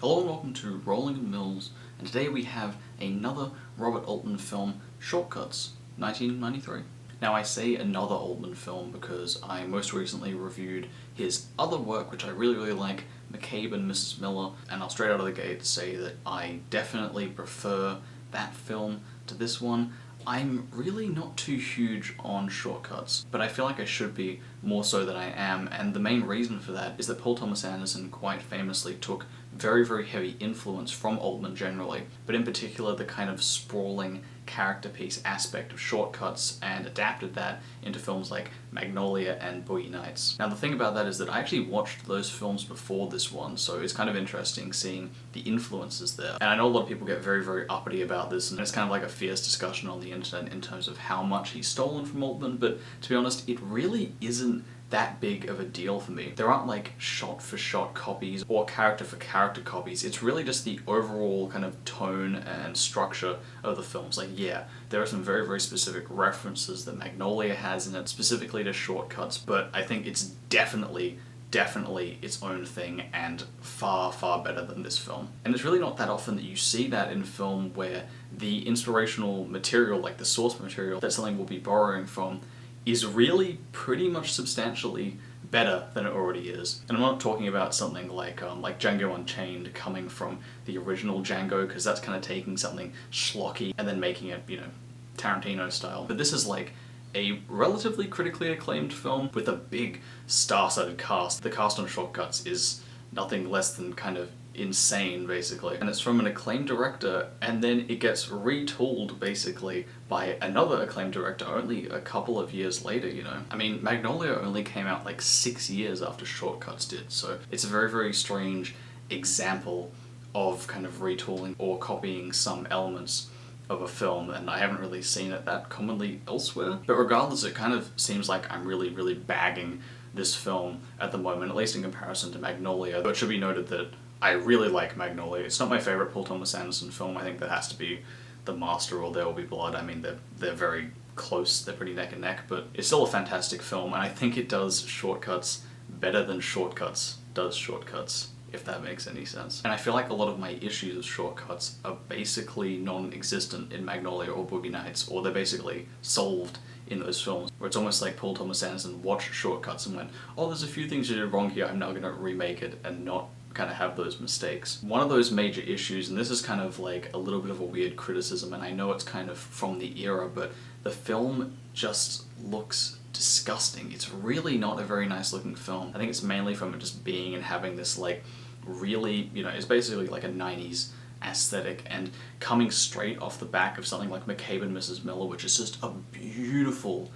Hello and welcome to Rolling and Mills, and today we have another Robert Altman film, Shortcuts, 1993. Now I say another Altman film because I most recently reviewed his other work, which I really like, McCabe and Mrs. Miller, and I'll straight out of the gate say that I definitely prefer that film to this one. I'm really not too huge on Shortcuts, but I feel like I should be more so than I am, and the main reason for that is that Paul Thomas Anderson quite famously took very heavy influence from Altman generally, but in particular the kind of sprawling character piece aspect of Shortcuts, and adapted that into films like Magnolia and Boogie Nights. Now the thing about that is that I actually watched those films before this one, so it's kind of interesting seeing the influences there. And I know a lot of people get very uppity about this, and it's kind of like a fierce discussion on the internet in terms of how much he's stolen from Altman, but to be honest, it really isn't that big of a deal for me. There aren't like shot-for-shot copies or character-for-character copies. It's really just the overall kind of tone and structure of the films. Like, yeah, there are some very specific references that Magnolia has in it, specifically to Shortcuts, but I think it's definitely its own thing and far better than this film. And it's really not that often that you see that in film where the inspirational material, like the source material that something will be borrowing from, is really pretty much substantially better than it already is. And I'm not talking about something like Django Unchained coming from the original Django, because that's kind of taking something schlocky and then making it, you know, Tarantino style. But this is like a relatively critically acclaimed film with a big star-studded cast. The cast on Shortcuts is nothing less than kind of insane, basically. And it's from an acclaimed director, and then it gets retooled, basically, by another acclaimed director only a couple of years later, you know? I mean, Magnolia only came out like 6 years after Shortcuts did, so it's a very strange example of kind of retooling or copying some elements of a film, and I haven't really seen it that commonly elsewhere. But regardless, it kind of seems like I'm really bagging this film at the moment, at least in comparison to Magnolia. But it should be noted that I really like Magnolia. It's not my favorite Paul Thomas Anderson film. I think that has to be The Master or There Will Be Blood. I mean, they're very close, they're pretty neck and neck, but it's still a fantastic film, and I think it does Shortcuts better than Shortcuts does Shortcuts, if that makes any sense. And I feel like a lot of my issues with Shortcuts are basically non-existent in Magnolia or Boogie Nights, or they're basically solved in those films, where it's almost like Paul Thomas Anderson watched Shortcuts and went, oh, there's a few things you did wrong here, I'm now going to remake it and not kind of have those mistakes. One of those major issues, and this is kind of like a little bit of a weird criticism, and I know it's kind of from the era, but the film just looks disgusting. It's really not a very nice looking film. I think it's mainly from it just being and having this like really, you know, it's basically like a 90s aesthetic, and coming straight off the back of something like McCabe and Mrs. Miller, which is just a beautiful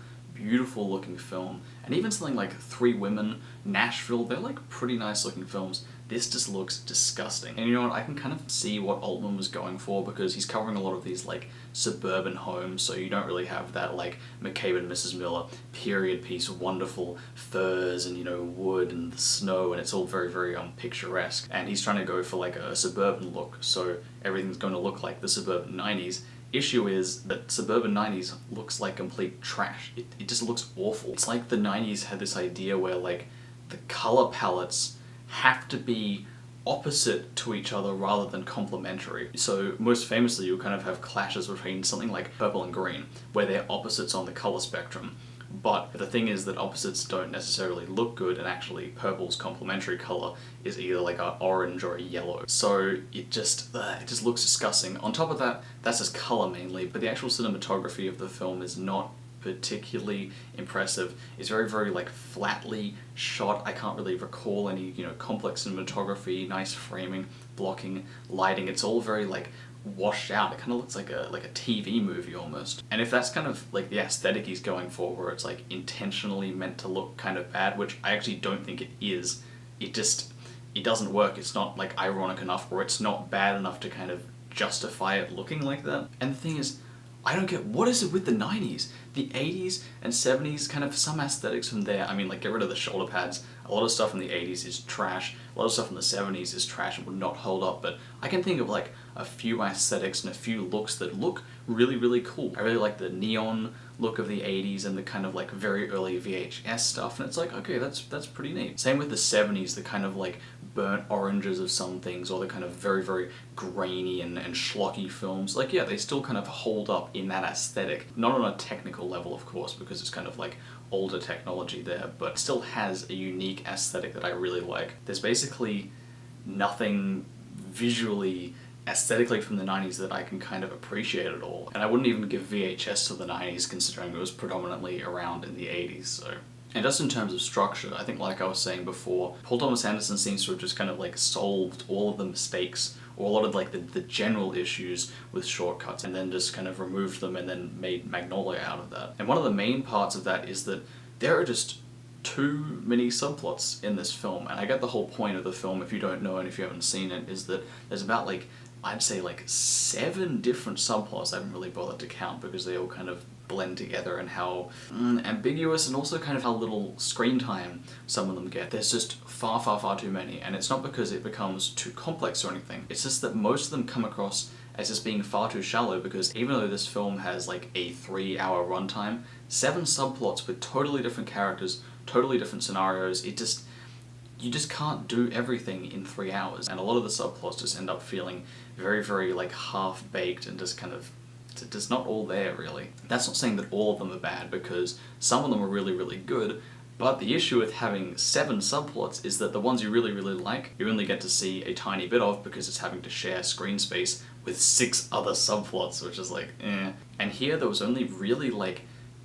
looking film. And even something like Three Women, Nashville, they're like pretty nice looking films. This just looks disgusting. And you know what, I can kind of see what Altman was going for, because he's covering a lot of these like suburban homes, so you don't really have that like McCabe and Mrs. Miller period piece, wonderful furs and, you know, wood and the snow, and it's all very picturesque. And he's trying to go for like a suburban look, so everything's going to look like the suburban 90s. Issue is that suburban 90s looks like complete trash. It just looks awful. It's like the 90s had this idea where like the color palettes have to be opposite to each other rather than complementary. So most famously you'll kind of have clashes between something like purple and green, where they're opposites on the color spectrum. But the thing is that opposites don't necessarily look good, and actually purple's complementary color is either like an orange or a yellow. So it just looks disgusting. On top of that, that's just color mainly, but the actual cinematography of the film is not particularly impressive. It's very like flatly shot. I can't really recall any, you know, complex cinematography, nice framing, blocking, lighting. It's all very like washed out. It kind of looks like a TV movie almost. And if that's kind of like the aesthetic he's going for, where it's like intentionally meant to look kind of bad, which I actually don't think it is, it doesn't work. It's not like ironic enough, or it's not bad enough to kind of justify it looking like that. And the thing is, I don't get, what is it with the 90s? The 80s and 70s, kind of some aesthetics from there. I mean, like, get rid of the shoulder pads. A lot of stuff from the 80s is trash. A lot of stuff from the 70s is trash and would not hold up, but I can think of like a few aesthetics and a few looks that look really cool. I really like the neon look of the 80s and the kind of like very early VHS stuff, and it's like, okay, that's pretty neat. Same with the 70s, the kind of like burnt oranges of some things, or the kind of very, very grainy and schlocky films, like, yeah, they still kind of hold up in that aesthetic. Not on a technical level, of course, because it's kind of like older technology there, but still has a unique aesthetic that I really like. There's basically nothing visually, aesthetically from the 90s that I can kind of appreciate at all. And I wouldn't even give VHS to the 90s, considering it was predominantly around in the 80s, so. And just in terms of structure, I think, like I was saying before, Paul Thomas Anderson seems to have just kind of like solved all of the mistakes, or a lot of like the general issues with shortcuts, and then just kind of removed them and then made Magnolia out of that. And one of the main parts of that is that there are just too many subplots in this film, and I get the whole point of the film, if you don't know and if you haven't seen it, is that there's about like, I'd say like 7 different subplots. I haven't really bothered to count because they all kind of blend together, and how ambiguous, and also kind of how little screen time some of them get. There's just far, far, far too many, and it's not because it becomes too complex or anything. It's just that most of them come across as just being far too shallow, because even though this film has like a 3-hour runtime, 7 subplots with totally different characters, totally different scenarios, you just can't do everything in 3 hours, and a lot of the subplots just end up feeling very, very like half-baked and just kind of just not all there, really. That's not saying that all of them are bad, because some of them are really, really good, but the issue with having 7 subplots is that the ones you really, really like, you only get to see a tiny bit of, because it's having to share screen space with 6 other subplots, which is like, eh. And here there was only really like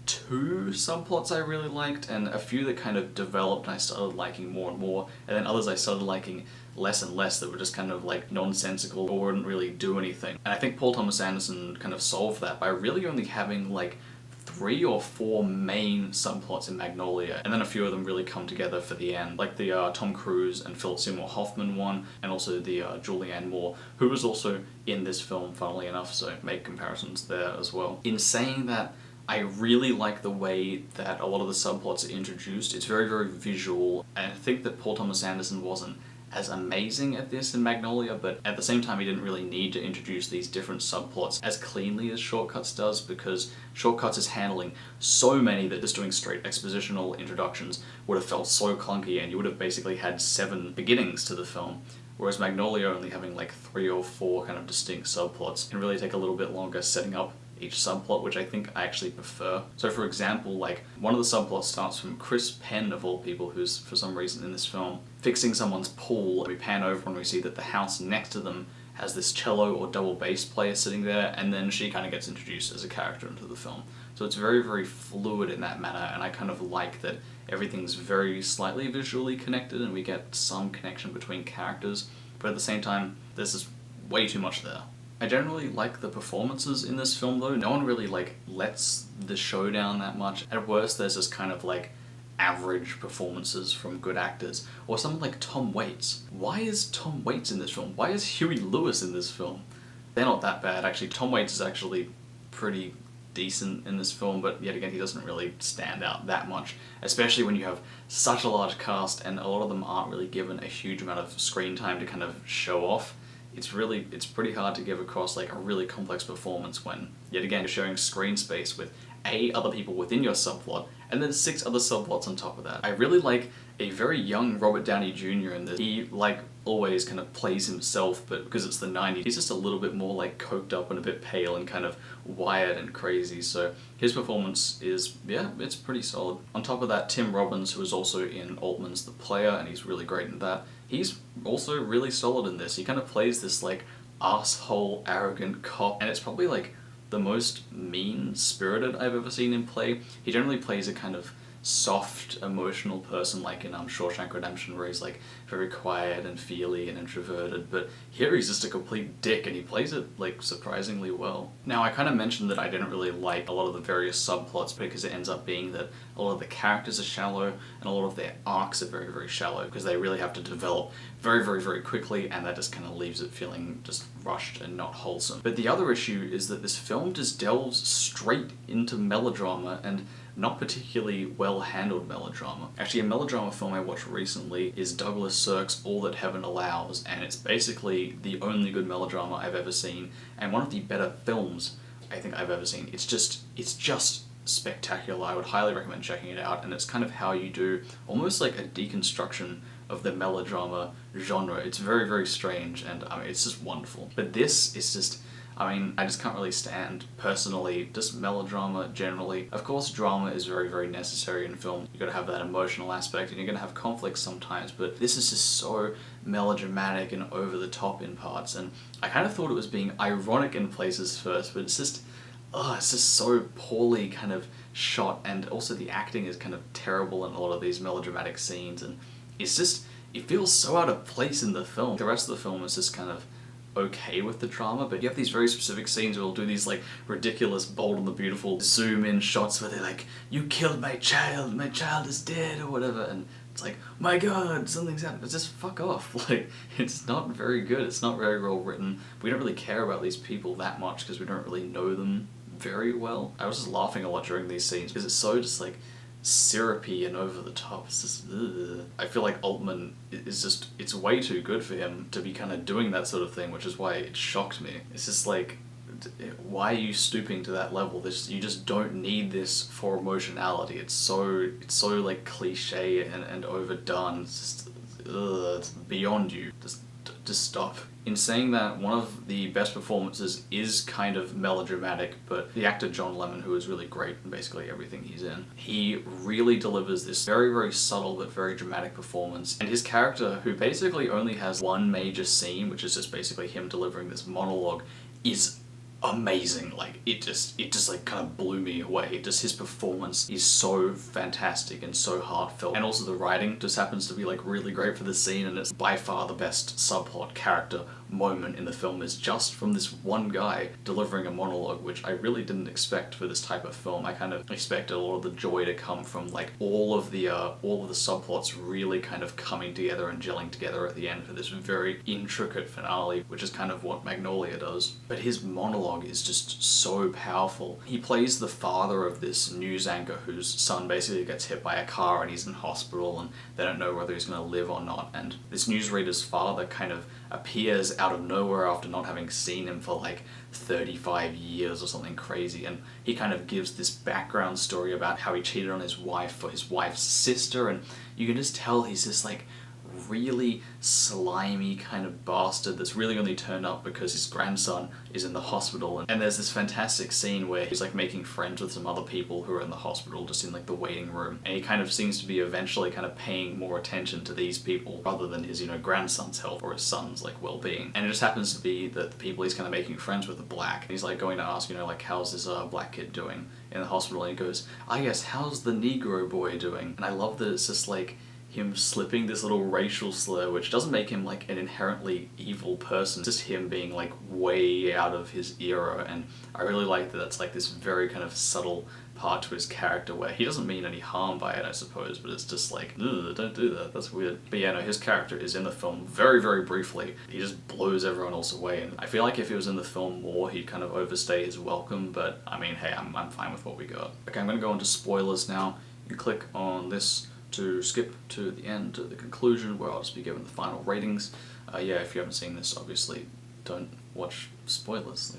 2 subplots I really liked, and a few that kind of developed and I started liking more and more, and then others I started liking less and less, that were just kind of like nonsensical or wouldn't really do anything. And I think Paul Thomas Anderson kind of solved that by really only having like 3 or 4 main subplots in Magnolia, and then a few of them really come together for the end, like the Tom Cruise and Philip Seymour Hoffman one, and also the Julianne Moore, who was also in this film, funnily enough, so make comparisons there as well. In saying that, I really like the way that a lot of the subplots are introduced. It's very, very visual, and I think that Paul Thomas Anderson wasn't as amazing at this in Magnolia, but at the same time he didn't really need to introduce these different subplots as cleanly as Shortcuts does, because Shortcuts is handling so many that just doing straight expositional introductions would have felt so clunky, and you would have basically had 7 beginnings to the film. Whereas Magnolia only having like 3 or 4 kind of distinct subplots can really take a little bit longer setting up each subplot, which I think I actually prefer. So for example, like, one of the subplots starts from Chris Penn, of all people, who's for some reason in this film fixing someone's pool. We pan over and we see that the house next to them has this cello or double bass player sitting there, and then she kind of gets introduced as a character into the film. So it's very, very fluid in that manner, and I kind of like that everything's very slightly visually connected and we get some connection between characters, but at the same time there's just way too much there. I generally like the performances in this film though. No one really like lets the show down that much. At worst there's just kind of like average performances from good actors. Or someone like Tom Waits. Why is Tom Waits in this film? Why is Huey Lewis in this film? They're not that bad actually. Tom Waits is actually pretty decent in this film, but yet again he doesn't really stand out that much, especially when you have such a large cast and a lot of them aren't really given a huge amount of screen time to kind of show off. It's pretty hard to give across like a really complex performance when, yet again, you're sharing screen space with other people within your subplot, and then 6 other subplots on top of that. I really like a very young Robert Downey Jr. in this. He, like always, kind of plays himself, but because it's the 90s, he's just a little bit more like coked up and a bit pale and kind of wired and crazy, so his performance is, yeah, it's pretty solid. On top of that, Tim Robbins, who is also in Altman's The Player, and he's really great in that, he's also really solid in this. He kind of plays this like asshole, arrogant cop, and it's probably like the most mean-spirited I've ever seen him play. He generally plays a kind of soft, emotional person, like in Shawshank Redemption, where he's like very quiet and feely and introverted, but here he's just a complete dick, and he plays it like surprisingly well. Now, I kind of mentioned that I didn't really like a lot of the various subplots because it ends up being that a lot of the characters are shallow and a lot of their arcs are very, very shallow, because they really have to develop very, very, very quickly, and that just kind of leaves it feeling just rushed and not wholesome. But the other issue is that this film just delves straight into melodrama, and not particularly well-handled melodrama. Actually, a melodrama film I watched recently is Douglas Sirk's All That Heaven Allows, and it's basically the only good melodrama I've ever seen, and one of the better films I think I've ever seen. It's just spectacular. I would highly recommend checking it out, and it's kind of how you do almost like a deconstruction of the melodrama genre. It's very, very strange, and I mean, it's just wonderful. But this is just, I mean, I just can't really stand, personally, just melodrama generally. Of course, drama is very, very necessary in film. You gotta have that emotional aspect, and you're gonna have conflict sometimes, but this is just so melodramatic and over the top in parts, and I kind of thought it was being ironic in places first, but it's just so poorly kind of shot, and also the acting is kind of terrible in a lot of these melodramatic scenes, and it's just, it feels so out of place in the film. The rest of the film is just kind of okay with the drama, but you have these very specific scenes where they'll do these like ridiculous Bold and the Beautiful zoom in shots where they're like, you killed my child is dead, or whatever, and it's like, my god, something's happened. It's just fuck off. Like, it's not very good, it's not very well written. We don't really care about these people that much because we don't really know them very well. I was just laughing a lot during these scenes because it's so just like syrupy and over the top. It's just, ugh. I feel like Altman is just, it's way too good for him to be kind of doing that sort of thing, which is why it shocked me. It's just like, why are you stooping to that level? You just don't need this for emotionality. It's so like cliche and overdone. It's just, it's beyond you. Just stop. In saying that, one of the best performances is kind of melodramatic, but the actor John Lemon, who is really great in basically everything he's in, he really delivers this very, very subtle but very dramatic performance. And his character, who basically only has one major scene, which is just basically him delivering this monologue, is amazing. Like, it just like kind of blew me away. Just his performance is so fantastic and so heartfelt, and also the writing just happens to be like really great for the scene, and it's by far the best subplot character moment in the film is just from this one guy delivering a monologue, which I really didn't expect for this type of film. I kind of expected a lot of the joy to come from like all of the subplots really kind of coming together and gelling together at the end for this very intricate finale, which is kind of what Magnolia does. But his monologue is just so powerful. He plays the father of this news anchor whose son basically gets hit by a car and he's in hospital and they don't know whether he's going to live or not, and this newsreader's father kind of appears out of nowhere after not having seen him for like 35 years or something crazy, and he kind of gives this background story about how he cheated on his wife for his wife's sister, and you can just tell he's this like really slimy kind of bastard that's really only turned up because his grandson is in the hospital. And there's this fantastic scene where he's like making friends with some other people who are in the hospital just in like the waiting room, and he kind of seems to be eventually kind of paying more attention to these people rather than his, you know, grandson's health or his son's like well-being. And it just happens to be that the people he's kind of making friends with are black, and he's like going to ask, you know, like, how's this black kid doing in the hospital, and he goes, yes, how's the Negro boy doing? And I love that it's just like him slipping this little racial slur, which doesn't make him like an inherently evil person, just him being like way out of his era. And I really like that that's like this very kind of subtle part to his character where he doesn't mean any harm by it, I suppose, but it's just like, ugh, don't do that, that's weird. But yeah, no, his character is in the film very, very briefly. He just blows everyone else away, and I feel like if he was in the film more, he'd kind of overstay his welcome, but I mean, hey, I'm fine with what we got. Okay, I'm gonna go into spoilers now. You click on this to skip to the end, to the conclusion, where I'll just be given the final ratings. Yeah, if you haven't seen this, obviously don't watch spoilers.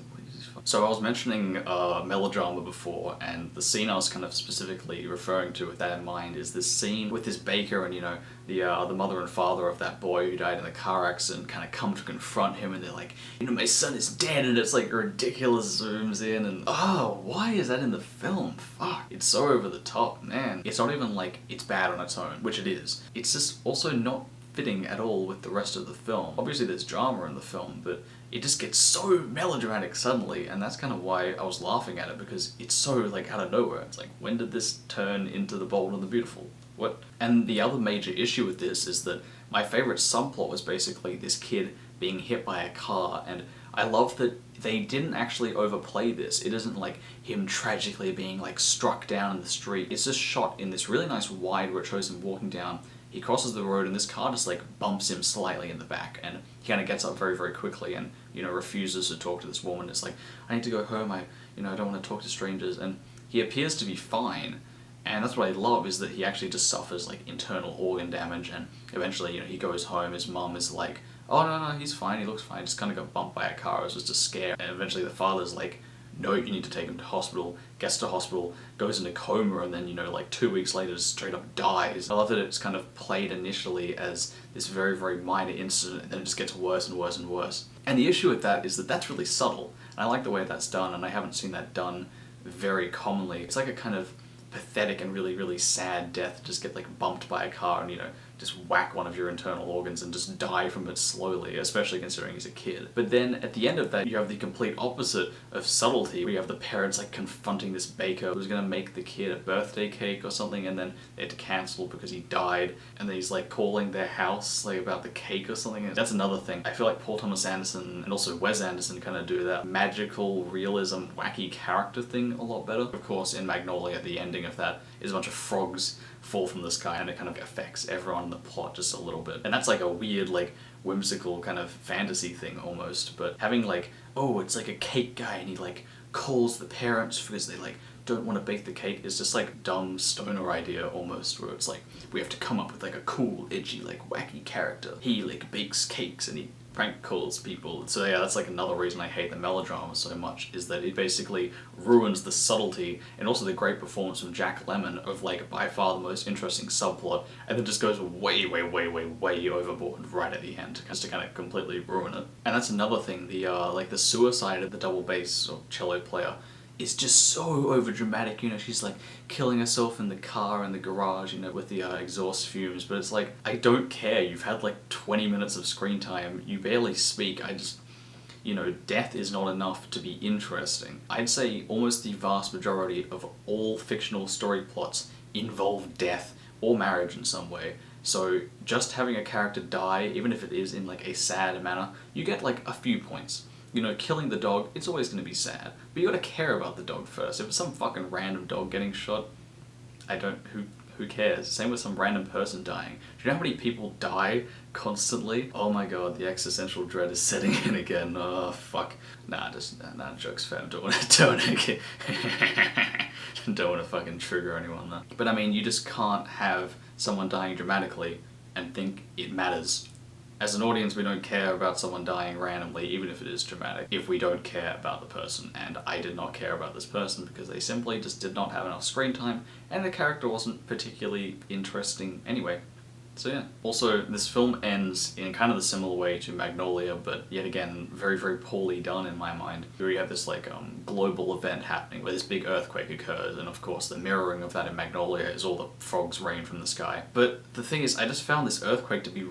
So I was mentioning melodrama before, and the scene I was kind of specifically referring to with that in mind is this scene with this baker and, you know, the mother and father of that boy who died in the car accident kind of come to confront him, and they're like, you know, my son is dead, and it's like ridiculous zooms in, and why is that in the film? Fuck, it's so over the top, man. It's not even like it's bad on its own, which it is. It's just also not fitting at all with the rest of the film. Obviously there's drama in the film, but it just gets so melodramatic suddenly, and that's kind of why I was laughing at it, because it's so like out of nowhere. It's like, when did this turn into The Bold and the Beautiful? What? And the other major issue with this is that my favorite subplot was basically this kid being hit by a car, and I love that they didn't actually overplay this. It isn't like him tragically being like struck down in the street. It's just shot in this really nice wide where it shows him walking down. He crosses the road and this car just like bumps him slightly in the back, and he kind of gets up very, very quickly and, you know, refuses to talk to this woman. It's like, I need to go home, I don't want to talk to strangers, and he appears to be fine. And that's what I love, is that he actually just suffers like internal organ damage, and eventually, you know, he goes home, his mum is like, oh no, he's fine, he looks fine, just kind of got bumped by a car, it was just a scare. And eventually the father's like, no, you need to take him to hospital, gets to hospital, goes into coma, and then, you know, like 2 weeks later just straight up dies. I love that it's kind of played initially as this very, very minor incident, and then it just gets worse and worse and worse. And the issue with that is that that's really subtle, and I like the way that's done, and I haven't seen that done very commonly. It's like a kind of pathetic and really, really sad death, just get like bumped by a car and, you know, just whack one of your internal organs and just die from it slowly, especially considering he's a kid. But then at the end of that, you have the complete opposite of subtlety, where you have the parents like confronting this baker who's gonna make the kid a birthday cake or something, and then they had to cancel because he died, and then he's like calling their house like about the cake or something. And that's another thing. I feel like Paul Thomas Anderson and also Wes Anderson kind of do that magical realism, wacky character thing a lot better. Of course, in Magnolia, the ending of that is a bunch of frogs fall from the sky, and it kind of affects everyone in the plot just a little bit. And that's like a weird, like, whimsical kind of fantasy thing almost. But having like, oh, it's like a cake guy and he like calls the parents because they like don't want to bake the cake is just like dumb stoner idea almost, where it's like we have to come up with like a cool, edgy, like wacky character. He like bakes cakes and he prank calls people. So yeah, that's like another reason I hate the melodrama so much, is that it basically ruins the subtlety and also the great performance from Jack Lemmon of like by far the most interesting subplot, and then just goes way, way, way, way, way overboard right at the end just to kind of completely ruin it. And that's another thing, the like the suicide of the double bass or cello player is just so over dramatic. You know, she's like killing herself in the car in the garage, you know, with the exhaust fumes, but it's like, I don't care, you've had like 20 minutes of screen time, you barely speak, I just, you know, death is not enough to be interesting. I'd say almost the vast majority of all fictional story plots involve death or marriage in some way. So just having a character die, even if it is in like a sad manner, you get like a few points. You know, killing the dog, it's always going to be sad, but you gotta care about the dog first. If it's some fucking random dog getting shot, who cares? Same with some random person dying. Do you know how many people die constantly? Oh my god, the existential dread is setting in again. Oh, fuck. Nah, jokes fam, don't wanna fucking trigger anyone there. But I mean, you just can't have someone dying dramatically and think it matters. As an audience, we don't care about someone dying randomly, even if it is dramatic, if we don't care about the person. And I did not care about this person because they simply just did not have enough screen time, and the character wasn't particularly interesting anyway. So yeah. Also, this film ends in kind of the similar way to Magnolia, but yet again, very, very poorly done in my mind. Where you have this like global event happening where this big earthquake occurs, and of course the mirroring of that in Magnolia is all the frogs rain from the sky. But the thing is, I just found this earthquake to be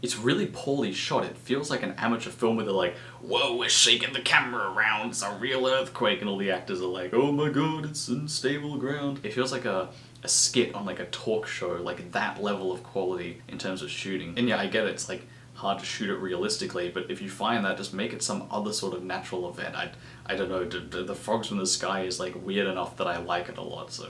it's really poorly shot. It feels like an amateur film where they're like, whoa, we're shaking the camera around, it's a real earthquake, and all the actors are like, oh my god, it's unstable ground. It feels like a skit on like a talk show, like that level of quality in terms of shooting. And yeah, I get it, it's like hard to shoot it realistically, but if you find that, just make it some other sort of natural event. I don't know, the frogs from the sky is like weird enough that I like it a lot, so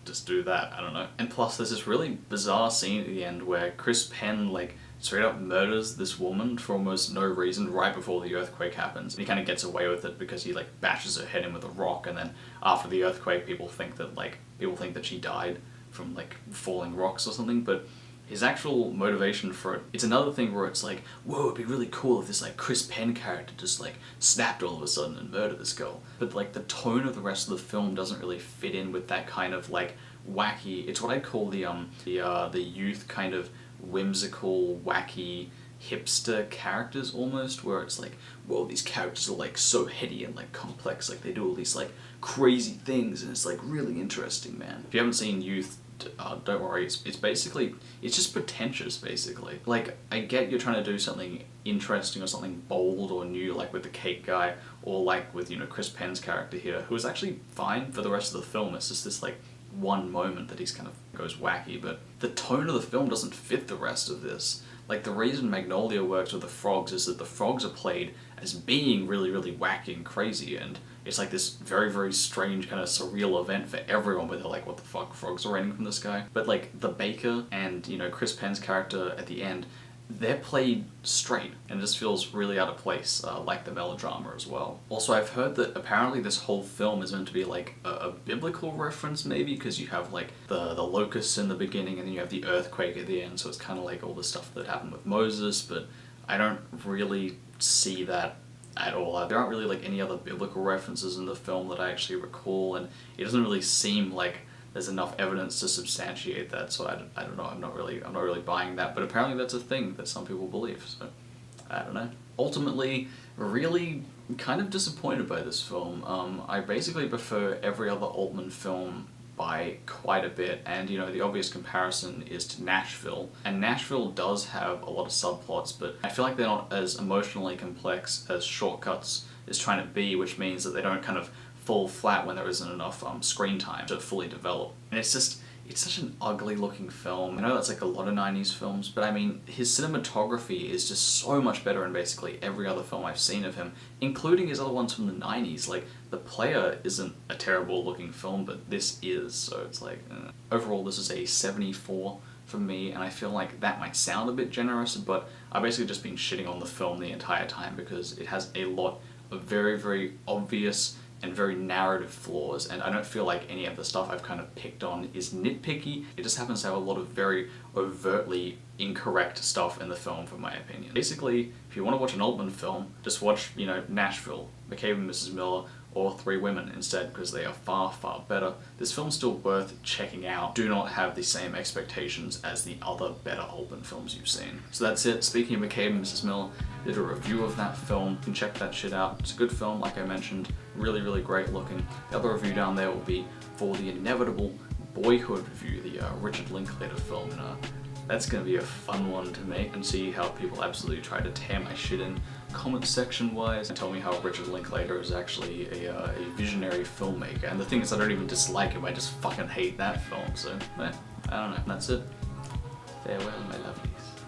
just do that, I don't know. And plus there's this really bizarre scene at the end where Chris Penn like straight up murders this woman for almost no reason right before the earthquake happens. And he kind of gets away with it because he like bashes her head in with a rock, and then after the earthquake people think that she died from like falling rocks or something, but his actual motivation for it, it's another thing where it's like, whoa, it'd be really cool if this like Chris Penn character just like snapped all of a sudden and murdered this girl. But like the tone of the rest of the film doesn't really fit in with that kind of like wacky, it's what I'd call the youth kind of whimsical, wacky, hipster characters almost, where it's like, whoa, these characters are like so heady and like complex, like they do all these like crazy things, and it's like really interesting, man. If you haven't seen Youth, don't worry, it's basically, it's just pretentious basically. Like, I get you're trying to do something interesting or something bold or new, like with the cake guy, or like with, you know, Chris Penn's character here, who is actually fine for the rest of the film. It's just this like one moment that he's kind of goes wacky, but the tone of the film doesn't fit the rest of this. Like, the reason Magnolia works with the frogs is that the frogs are played as being really, really wacky and crazy, and it's like this very, very strange kind of surreal event for everyone where they're like, what the fuck, frogs are raining from the sky? But like, the baker and, you know, Chris Penn's character at the end, they're played straight, and it just feels really out of place, like the melodrama as well. Also, I've heard that apparently this whole film is meant to be like a biblical reference maybe, because you have like the locusts in the beginning and then you have the earthquake at the end, so it's kind of like all the stuff that happened with Moses, but I don't really see that at all. There aren't really like any other biblical references in the film that I actually recall, and it doesn't really seem like there's enough evidence to substantiate that, so I don't know, I'm not really buying that, but apparently that's a thing that some people believe, so I don't know. Ultimately, really kind of disappointed by this film. I basically prefer every other Altman film by quite a bit, and you know, the obvious comparison is to Nashville, and Nashville does have a lot of subplots, but I feel like they're not as emotionally complex as Shortcuts is trying to be, which means that they don't kind of fall flat when there isn't enough screen time to fully develop. And it's such an ugly looking film. I know that's like a lot of 90s films, but I mean, his cinematography is just so much better in basically every other film I've seen of him, including his other ones from the 90s. Like, The Player isn't a terrible looking film, but this is, so it's like, Overall, this is a 74 for me, and I feel like that might sound a bit generous, but I've basically just been shitting on the film the entire time because it has a lot of very, very obvious and very narrative flaws, and I don't feel like any of the stuff I've kind of picked on is nitpicky. It just happens to have a lot of very overtly incorrect stuff in the film, for my opinion. Basically, if you want to watch an Altman film, just watch, you know, Nashville, McCabe and Mrs. Miller, or Three Women instead, because they are far, far better. This film's still worth checking out. Do not have the same expectations as the other better Altman films you've seen. So that's it. Speaking of McCabe and Mrs. Miller, did a review of that film. You can check that shit out. It's a good film, like I mentioned. Really, really great looking. The other review down there will be for the inevitable Boyhood review, the Richard Linklater film. And, that's going to be a fun one to make and see how people absolutely try to tear my shit in comment section wise and tell me how Richard Linklater is actually a visionary filmmaker. And the thing is, I don't even dislike him, I just fucking hate that film, so I don't know. That's it. Farewell, my lovelies.